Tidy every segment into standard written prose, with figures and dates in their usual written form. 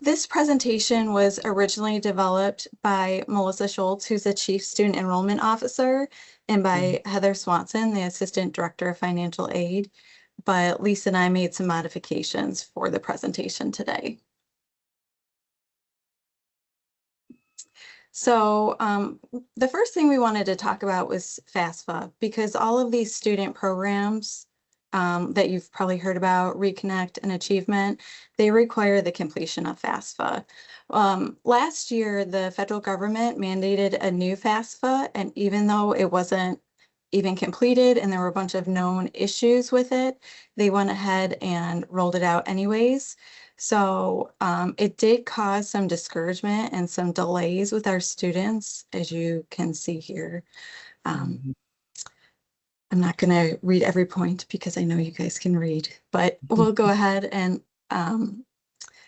This presentation was originally developed by Melissa Schultz, who's the Chief Student Enrollment Officer, and Mhm. by Heather Swanson, the Assistant Director of Financial Aid. But Lisa and I made some modifications for the presentation today. So the first thing we wanted to talk about was FAFSA, because all of these student programs that you've probably heard about, Reconnect and Achievement, they require the completion of FAFSA. Last year, the federal government mandated a new FAFSA, and even though it wasn't even completed and there were a bunch of known issues with it, they went ahead and rolled it out anyways. So it did cause some discouragement and some delays with our students, as you can see here. Um, Mhm. I'm not going to read every point because I know you guys can read, but we'll go ahead and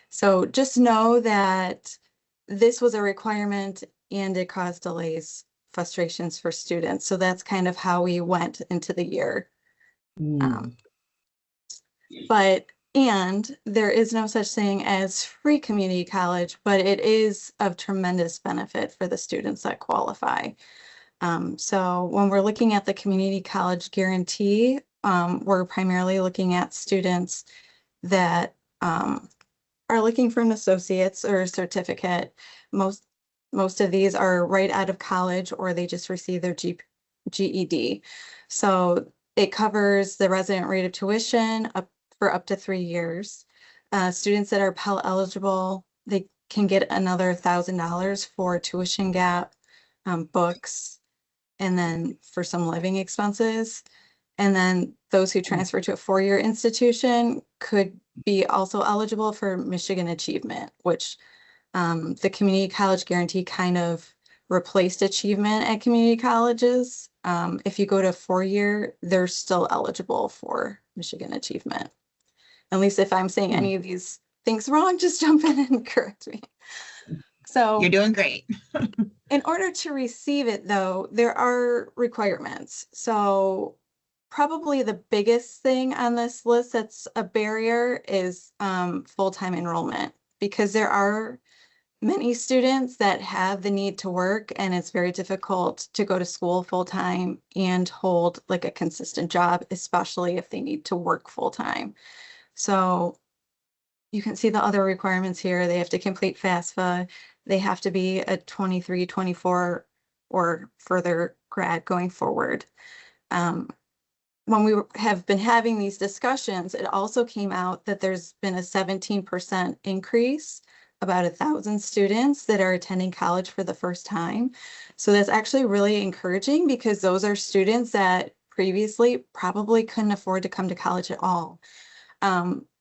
so just know that this was a requirement and it caused delays, frustrations for students. So that's kind of how we went into the year. Um, Mm. and there is no such thing as free community college, but it is of tremendous benefit for the students that qualify. So when we're looking at the community college guarantee, we're primarily looking at students that are looking for an associate's or a certificate. Most most of these are right out of college or they just received their GED. So it covers the resident rate of tuition up for up to 3 years. Students that are Pell eligible, they can get another $1,000 for tuition gap, books, and then for some living expenses. And then those who transfer to a four-year institution could be also eligible for Michigan Achievement, which the community college guarantee kind of replaced achievement at community colleges. If you go to four-year, they're still eligible for Michigan Achievement. At least if I'm saying Mm. any of these things wrong, just jump in and correct me. You're So doing great. in order to receive it, though, there are requirements. So probably the biggest thing on this list that's a barrier is full-time enrollment, because there are many students that have the need to work and it's very difficult to go to school full-time and hold like a consistent job, especially if they need to work full-time. So you can see the other requirements here. They have to complete FAFSA. They have to be a 23, 24 or further grad going forward. Um, when we have been having these discussions, it also came out that there's been a 17% increase, about 1,000 students that are attending college for the first time. So that's actually really encouraging because those are students that previously probably couldn't afford to come to college at all.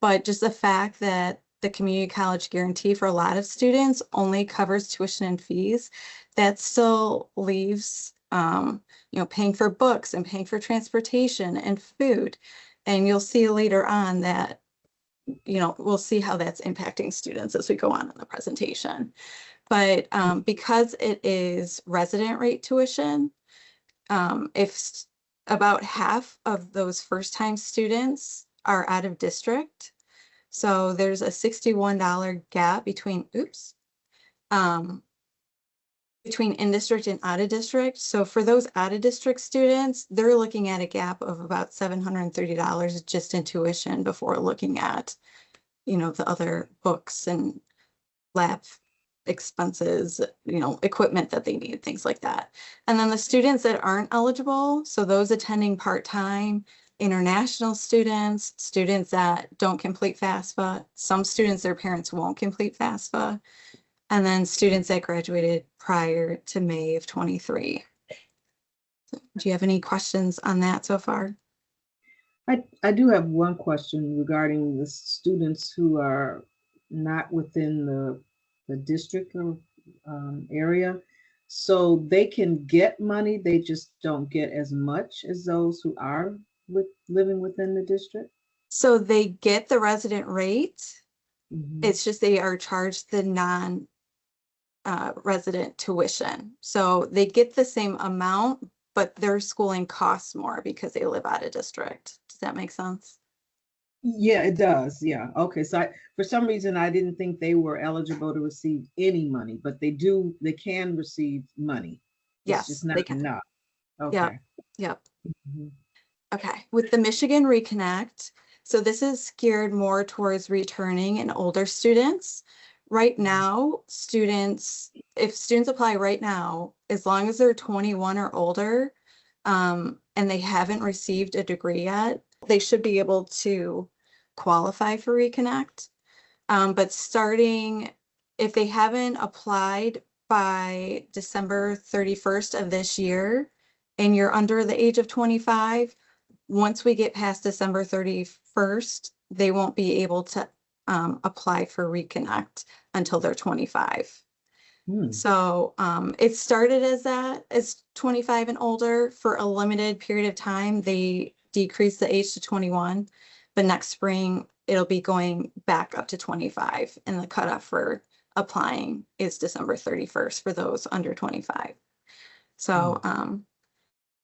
But just the fact that the community college guarantee for a lot of students only covers tuition and fees, that still leaves, paying for books and paying for transportation and food. And you'll see later on that, we'll see how that's impacting students as we go on in the presentation. But because it is resident rate tuition, if about half of those first-time students are out of district, so there's a $61 gap um, between in-district and out-of-district. So for those out-of-district students, they're looking at a gap of about $730 just in tuition before looking at, the other books and lab expenses, equipment that they need, things like that. And then the students that aren't eligible, so those attending part-time, international students, students that don't complete FAFSA, some students, their parents won't complete FAFSA, and then students that graduated prior to May of 23. Do you have any questions on that so far? I do have one question regarding the students who are not within the district or area. So they can get money, they just don't get as much as those who are living within the district. So they get the resident rate. Mhm. It's just they are charged the non resident tuition. So they get the same amount, but their schooling costs more because they live out of district. Does that make sense? Yeah, it does. Yeah. Okay. So for some reason, I didn't think they were eligible to receive any money, but they do, they can receive money. It's just Yes, not they can. enough. Yep. Okay. Yep. Mhm. Okay. With the Michigan Reconnect, so this is geared more towards returning and older students. Right now, if students apply right now, as long as they're 21 or older, and they haven't received a degree yet, they should be able to qualify for Reconnect. But starting, if they haven't applied by December 31st of this year, and you're under the age of 25, once we get past December 31st, they won't be able to apply for Reconnect until they're 25. Hmm. So it started as that, as 25 and older for a limited period of time. They decreased the age to 21, but next spring it'll be going back up to 25, and the cutoff for applying is December 31st for those under 25. So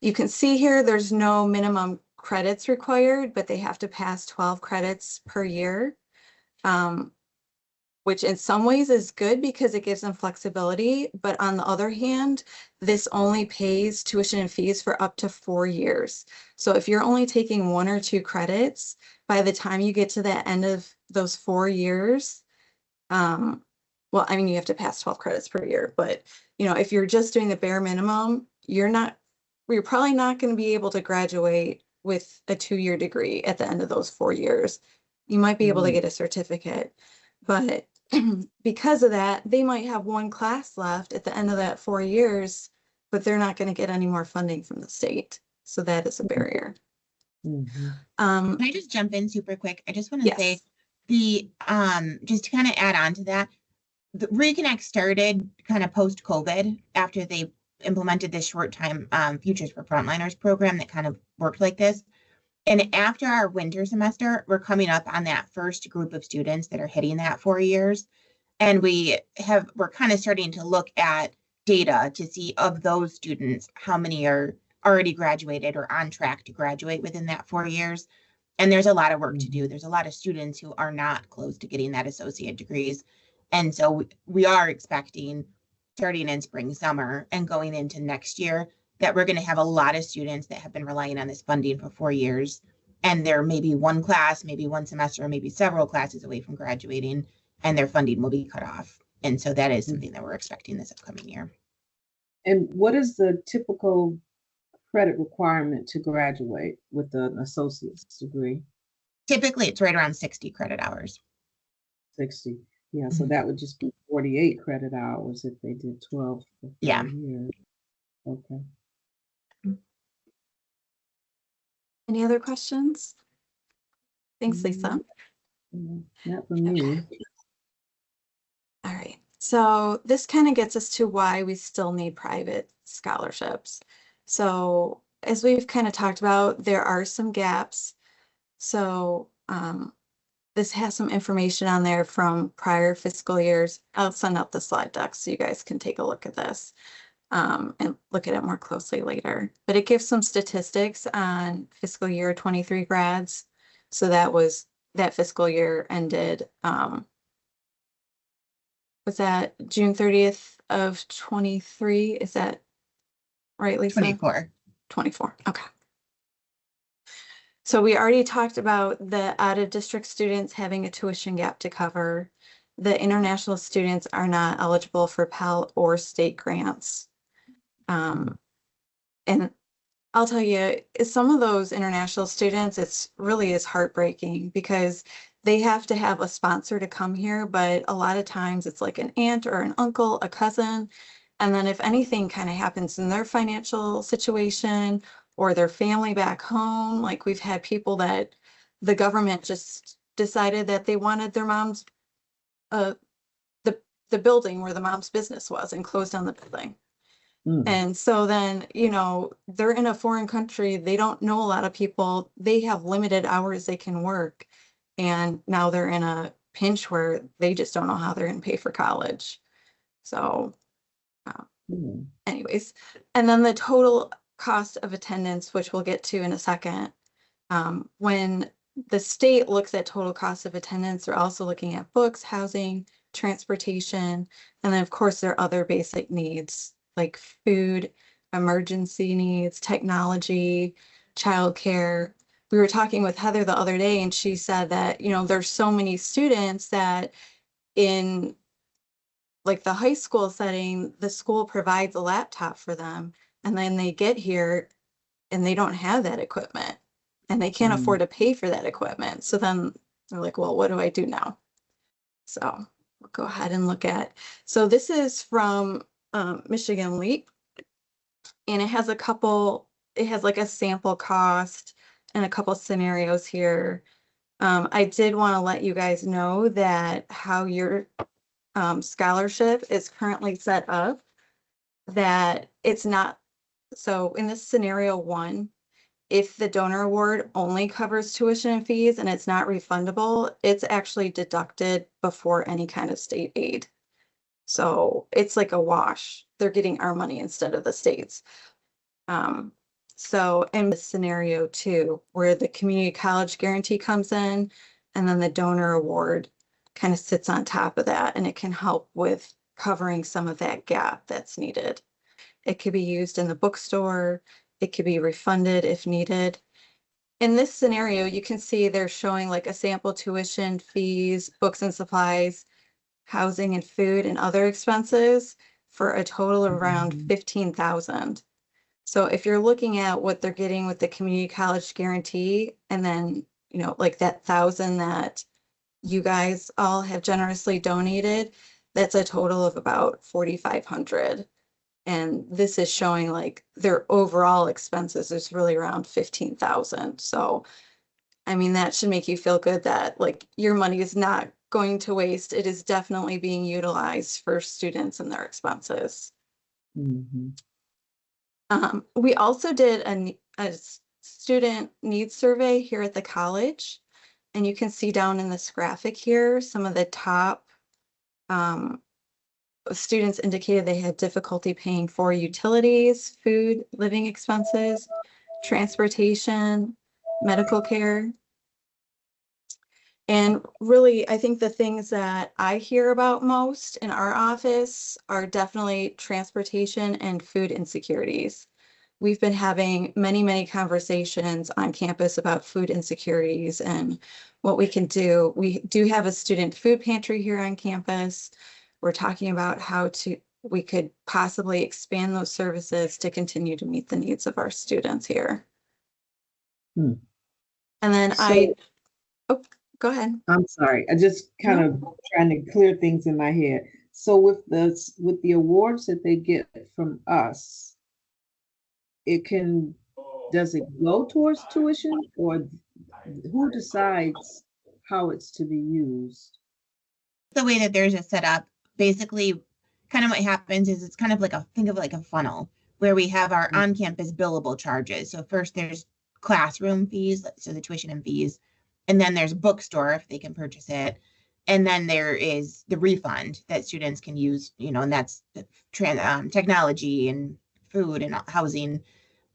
you can see here, there's no minimum credits required, but they have to pass 12 credits per year. Which in some ways is good because it gives them flexibility. But on the other hand, this only pays tuition and fees for up to 4 years. So if you're only taking 1 or 2 credits, by the time you get to the end of those 4 years, well, I mean, you have to pass 12 credits per year, but if you're just doing the bare minimum, you're probably not going to be able to graduate with a 2-year degree at the end of those 4 years. You might be able to Hmm. get a certificate, but because of that, they might have one class left at the end of that 4 years, but they're not going to get any more funding from the state. So that is a barrier. Mhm. Um, Can I just jump in super quick? I just want to say yes. the just to kind of add on to that, the Reconnect started kind of post COVID after they implemented this short time Futures for Frontliners program that kind of worked like this. And after our winter semester, we're coming up on that first group of students that are hitting that 4 years. And we're kind of starting to look at data to see of those students, how many are already graduated or on track to graduate within that 4 years. And there's a lot of work to do. Mhm. There's a lot of students who are not close to getting that associate degrees. And so we are expecting, starting in spring, summer, and going into next year, that we're going to have a lot of students that have been relying on this funding for 4 years. And they're maybe one class, maybe one semester, maybe several classes away from graduating, and their funding will be cut off. And so that is something that we're expecting this upcoming year. And what is the typical credit requirement to graduate with an associate's degree? Typically, it's right around 60 credit hours. 60. Yeah, so that would just be 48 credit hours if they did 12 for Yeah. 4 years. Okay. Any other questions? Thanks, Lisa. Not for me. All right. So this kind of gets us to why we still need private scholarships. So as we've kind of talked about, there are some gaps. So this has some information on there from prior fiscal years. I'll send out the slide deck so you guys can take a look at this and look at it more closely later. But it gives some statistics on fiscal year 23 grads. So that fiscal year ended, was that June 30th of 23? Is that right, Lisa? 24. 24. Okay. So we already talked about the out-of-district students having a tuition gap to cover. The international students are not eligible for Pell or state grants. And I'll tell you, some of those international students, it's really is heartbreaking because they have to have a sponsor to come here, but a lot of times it's like an aunt or an uncle, a cousin. And then if anything kind of happens in their financial situation or their family back home, like we've had people that the government just decided that they wanted their mom's, uh, the building where the mom's business was and closed down the building. Mm. And so then, they're in a foreign country. They don't know a lot of people. They have limited hours they can work. And now they're in a pinch where they just don't know how they're going to pay for college. So, Mm. anyways, and then the total cost of attendance, which we'll get to in a second. When the state looks at total cost of attendance. They're also looking at books, housing, transportation, and then of course there are other basic needs like food, emergency needs, technology, childcare. We were talking with Heather the other day and she said that, there's so many students that in like the high school setting, the school provides a laptop for them and then they get here and they don't have that equipment and they can't afford to pay for that equipment. So then they're like, well, what do I do now? So we'll go ahead and look at. So this is from Michigan Leap, and it has like a sample cost and a couple scenarios here. I did want to let you guys know that how your scholarship is currently set up, that it's not. So in this scenario 1, if the donor award only covers tuition and fees and it's not refundable, it's actually deducted before any kind of state aid. So it's like a wash. They're getting our money instead of the state's. So in the scenario 2, where the community college guarantee comes in, and then the donor award kind of sits on top of that, and it can help with covering some of that gap that's needed. It could be used in the bookstore. It could be refunded if needed. In this scenario, you can see they're showing like a sample tuition, fees, books and supplies, housing and food and other expenses for a total of around 15,000. So if you're looking at what they're getting with the community college guarantee, and then, like that 1,000 that you guys all have generously donated, that's a total of about 4,500. And this is showing like their overall expenses is really around 15,000. So, I mean, that should make you feel good that like your money is not going to waste. It is definitely being utilized for students and their expenses. We also did a student needs survey here at the college. And you can see down in this graphic here, some of the top students indicated they had difficulty paying for utilities, food, living expenses, transportation, medical care. And really, I think the things that I hear about most in our office are definitely transportation and food insecurities. We've been having many, many conversations on campus about food insecurities and what we can do. We do have a student food pantry here on campus. We're talking about how we could possibly expand those services to continue to meet the needs of our students here. And then go ahead. I'm sorry. I just kind of trying to clear things in my head. So with the awards that they get from us, does it go towards tuition, or who decides how it's to be used? The way that theirs is set up, basically kind of what happens is it's kind of like think of like a funnel where we have our on-campus billable charges. So first there's classroom fees, so the tuition and fees, and then there's bookstore if they can purchase it. And then there is the refund that students can use, and that's technology and food and housing.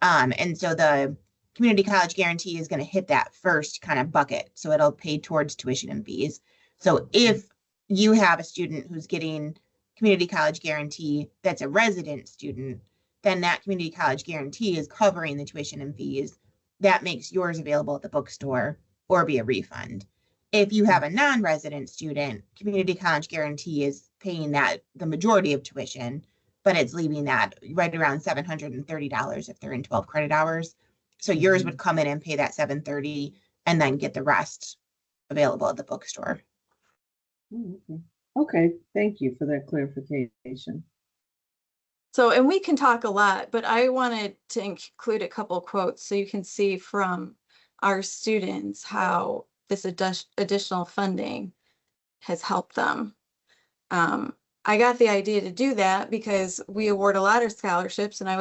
And so the community college guarantee is going to hit that first kind of bucket. So it'll pay towards tuition and fees. So if you have a student who's getting community college guarantee that's a resident student, then that community college guarantee is covering the tuition and fees. That makes yours available at the bookstore or be a refund. If you have a non-resident student, community college guarantee is paying the majority of tuition, but it's leaving that right around $730 if they're in 12 credit hours. So yours would come in and pay that $730 and then get the rest available at the bookstore. Okay, thank you for that clarification. So, and we can talk a lot, but I wanted to include a couple quotes so you can see from our students how this additional funding has helped them. I got the idea to do that because we award a lot of scholarships, and I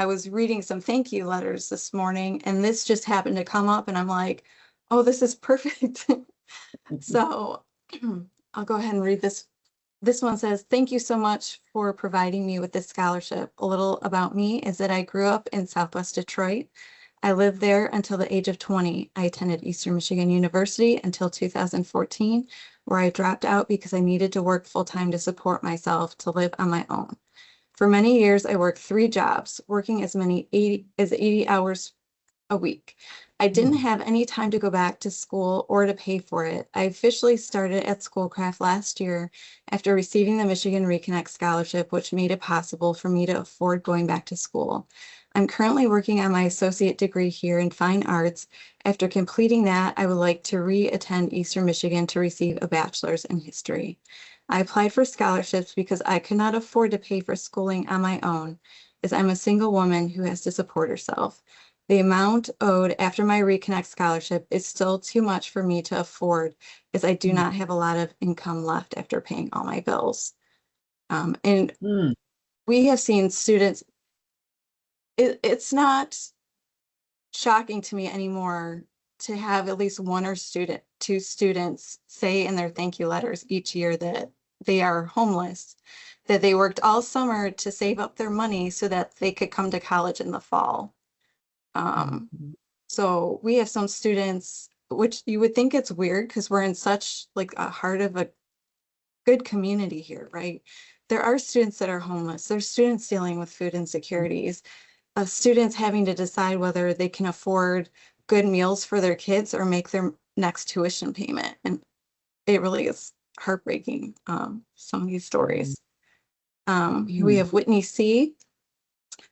was reading some thank you letters this morning, and this just happened to come up, and I'm like, oh, this is perfect. So I'll go ahead and read this. This one says, thank you so much for providing me with this scholarship. A little about me is that I grew up in Southwest Detroit. I lived there until the age of 20. I attended Eastern Michigan University until 2014, where I dropped out because I needed to work full-time to support myself to live on my own. For many years, I worked 3 jobs, working as many 80 hours a week. I didn't have any time to go back to school or to pay for it. I officially started at Schoolcraft last year after receiving the Michigan Reconnect Scholarship, which made it possible for me to afford going back to school. I'm currently working on my associate degree here in fine arts. After completing that, I would like to re-attend Eastern Michigan to receive a bachelor's in history. I applied for scholarships because I could not afford to pay for schooling on my own, as I'm a single woman who has to support herself. The amount owed after my Reconnect scholarship is still too much for me to afford, as I do not have a lot of income left after paying all my bills. And we have seen students, it's not shocking to me anymore to have at least one or two students say in their thank you letters each year that they are homeless, that they worked all summer to save up their money so that they could come to college in the fall. So we have some students, which you would think it's weird because we're in such like a heart of a good community here, right? There are students that are homeless. There's students dealing with food insecurities, students having to decide whether they can afford good meals for their kids or make their next tuition payment. And it really is heartbreaking, some of these stories. Here we have Whitney C.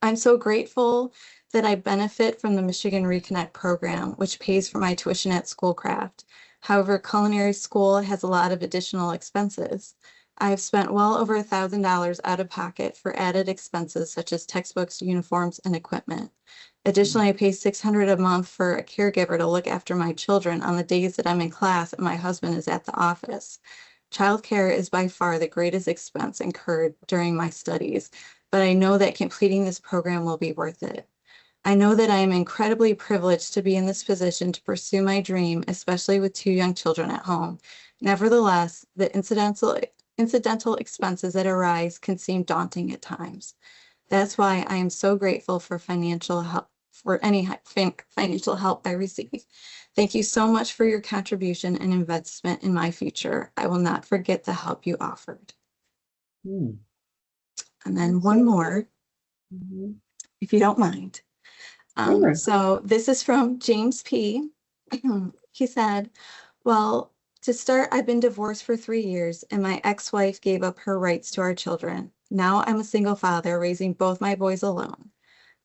I'm so grateful that I benefit from the Michigan Reconnect program, which pays for my tuition at Schoolcraft. However, culinary school has a lot of additional expenses. I have spent well over $1,000 out of pocket for added expenses such as textbooks, uniforms, and equipment. Additionally, I pay $600 a month for a caregiver to look after my children on the days that I'm in class and my husband is at the office. Childcare is by far the greatest expense incurred during my studies, but I know that completing this program will be worth it. I know that I am incredibly privileged to be in this position to pursue my dream, especially with 2 young children at home. Nevertheless, the incidental expenses that arise can seem daunting at times. That's why I am so grateful for financial help, for any financial help I receive. Thank you so much for your contribution and investment in my future. I will not forget the help you offered. And then one more, if you don't mind. Sure. So this is from James P. He said, well, to start, I've been divorced for 3 years and my ex-wife gave up her rights to our children. Now I'm a single father raising both my boys alone.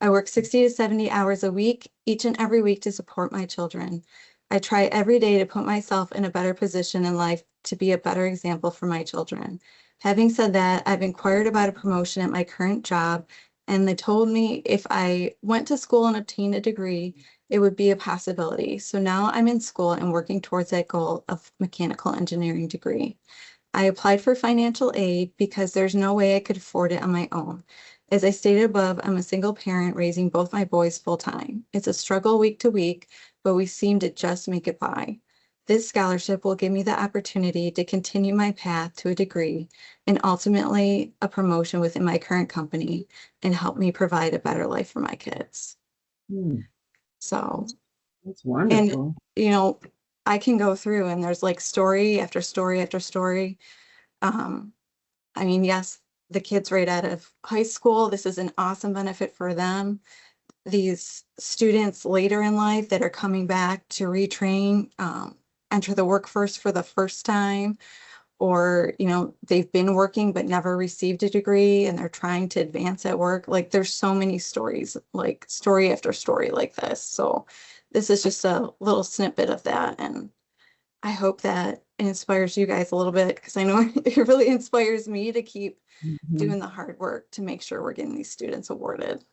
I work 60 to 70 hours a week, each and every week to support my children. I try every day to put myself in a better position in life to be a better example for my children. Having said that, I've inquired about a promotion at my current job, and they told me if I went to school and obtained a degree, it would be a possibility. So now I'm in school and working towards that goal of mechanical engineering degree. I applied for financial aid because there's no way I could afford it on my own. As I stated above, I'm a single parent raising both my boys full time. It's a struggle week to week, but we seem to just make it by. This scholarship will give me the opportunity to continue my path to a degree and ultimately a promotion within my current company and help me provide a better life for my kids. So That's wonderful. And, I can go through and there's like story after story after story. I mean, yes, the kids right out of high school, this is an awesome benefit for them. These students later in life that are coming back to retrain, enter the workforce for the first time, or, they've been working but never received a degree and they're trying to advance at work. Like there's so many stories, like story after story like this. So this is just a little snippet of that. And I hope that it inspires you guys a little bit because I know it really inspires me to keep doing the hard work to make sure we're getting these students awarded.